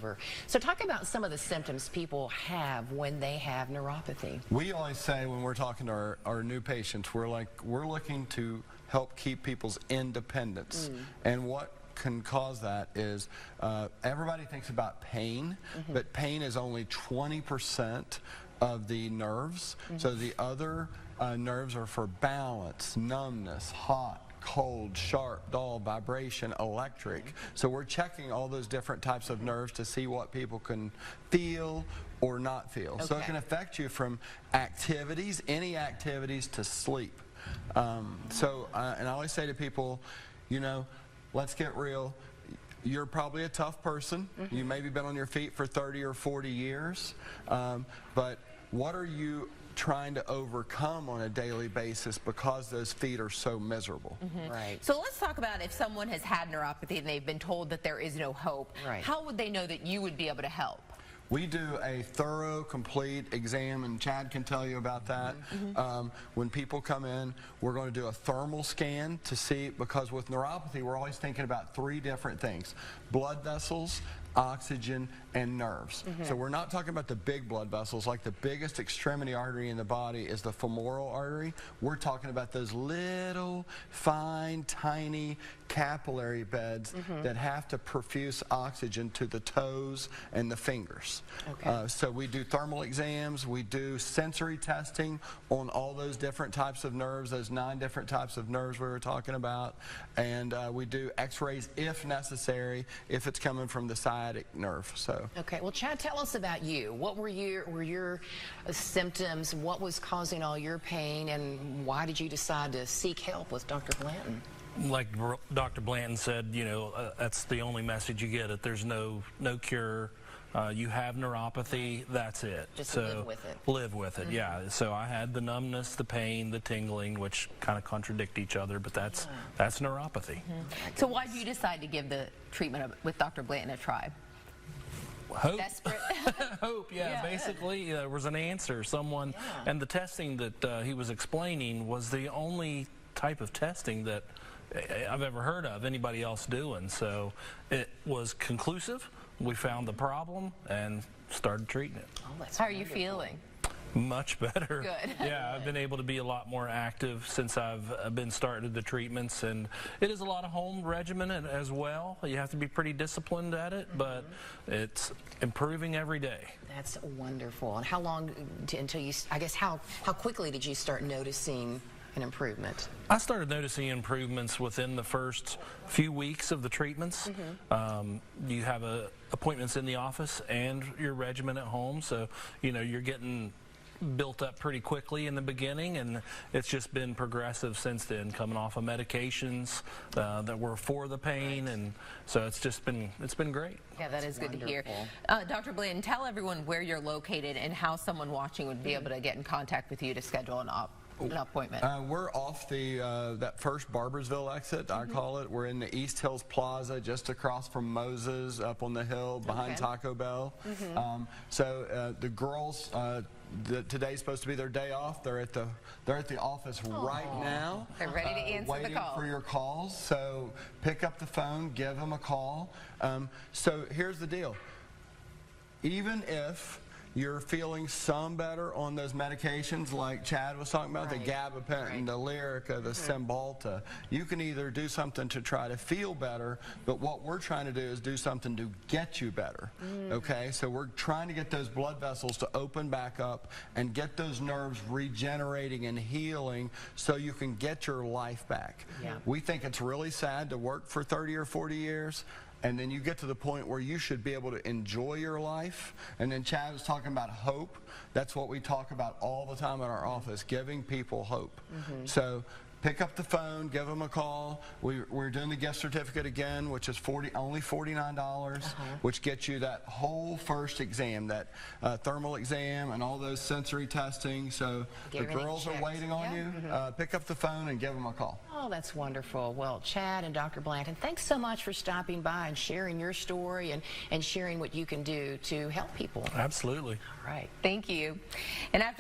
over. So talk about some of the symptoms people have when they have neuropathy. We always say when we're talking to our new patients, we're looking to help keep people's independence. And what can cause that is everybody thinks about pain, but pain is only 20% of the nerves. So the other nerves are for balance, numbness, hot, cold, sharp, dull, vibration, electric. So we're checking all those different types of nerves to see what people can feel or not feel. So it can affect you from activities, any activities, to sleep. And I always say to people, you know, let's get real. You're probably a tough person. You maybe been on your feet for 30 or 40 years. But what are you trying to overcome on a daily basis because those feet are so miserable? Right. So let's talk about if someone has had neuropathy and they've been told that there is no hope. Right. How would they know that you would be able to help? We do a thorough, complete exam, and Chad can tell you about that. When people come in, we're going to do a thermal scan to see, because with neuropathy, we're always thinking about 3 different things: blood vessels, oxygen, and nerves. So we're not talking about the big blood vessels. Like the biggest extremity artery in the body is the femoral artery. We're talking about those little, fine, tiny capillary beds that have to perfuse oxygen to the toes and the fingers. So we do thermal exams, we do sensory testing on all those different types of nerves, those 9 different types of nerves we were talking about, and we do x-rays if necessary, if it's coming from the sciatic nerve. Okay, well, Chad, tell us about you. What were your symptoms? What was causing all your pain, and why did you decide to seek help with Dr. Blanton? Like Dr. Blanton said, you know, that's the only message you get. That there's no cure. You have neuropathy, that's it. Just live with it. Live with it, yeah. So I had the numbness, the pain, the tingling, which kind of contradict each other, but that's neuropathy. So why did you decide to give the treatment with Dr. Blanton a try? Hope. Desperate? Hope, yeah. Basically, there was an answer. Someone, and the testing that he was explaining was the only type of testing that I've ever heard of anybody else doing. So it was conclusive. We found the problem and started treating it. Oh, that's How are you feeling? Much better. Good. Yeah, I've been able to be a lot more active since I've been started the treatments, and it is a lot of home regimen as well. You have to be pretty disciplined at it, but it's improving every day. That's wonderful. And how long until you, I guess, how quickly did you start noticing an improvement? I started noticing improvements within the first few weeks of the treatments. You have appointments in the office and your regimen at home, so you know you're getting built up pretty quickly in the beginning, and it's just been progressive since then, coming off of medications that were for the pain, and so it's been great. Yeah, that is good to hear. Dr. Blanton, tell everyone where you're located and how someone watching would be able to get in contact with you to schedule an appointment. We're off that first Barbersville exit, I call it. We're in the East Hills Plaza, just across from Moses, up on the hill behind Taco Bell. So the girls, today's supposed to be their day off. They're at the office right now. They're ready to answer the waiting call. for your calls. So pick up the phone, give them a call. So here's the deal. Even if you're feeling some better on those medications like Chad was talking about, the gabapentin, the Lyrica, the Cymbalta, you can either do something to try to feel better, but what we're trying to do is do something to get you better. Okay, so we're trying to get those blood vessels to open back up and get those nerves regenerating and healing so you can get your life back. We think it's really sad to work for 30 or 40 years and then you get to the point where you should be able to enjoy your life. And then Chad was talking about hope. That's what we talk about all the time in our office, giving people hope. So pick up the phone, give them a call. We're doing the gift certificate again, which is only $49, which gets you that whole first exam, that thermal exam and all those sensory testing. So the girls are waiting on you. Pick up the phone and give them a call. Oh, that's wonderful. Well, Chad and Dr. Blanton, thanks so much for stopping by and sharing your story and sharing what you can do to help people. Absolutely. All right. Thank you. And after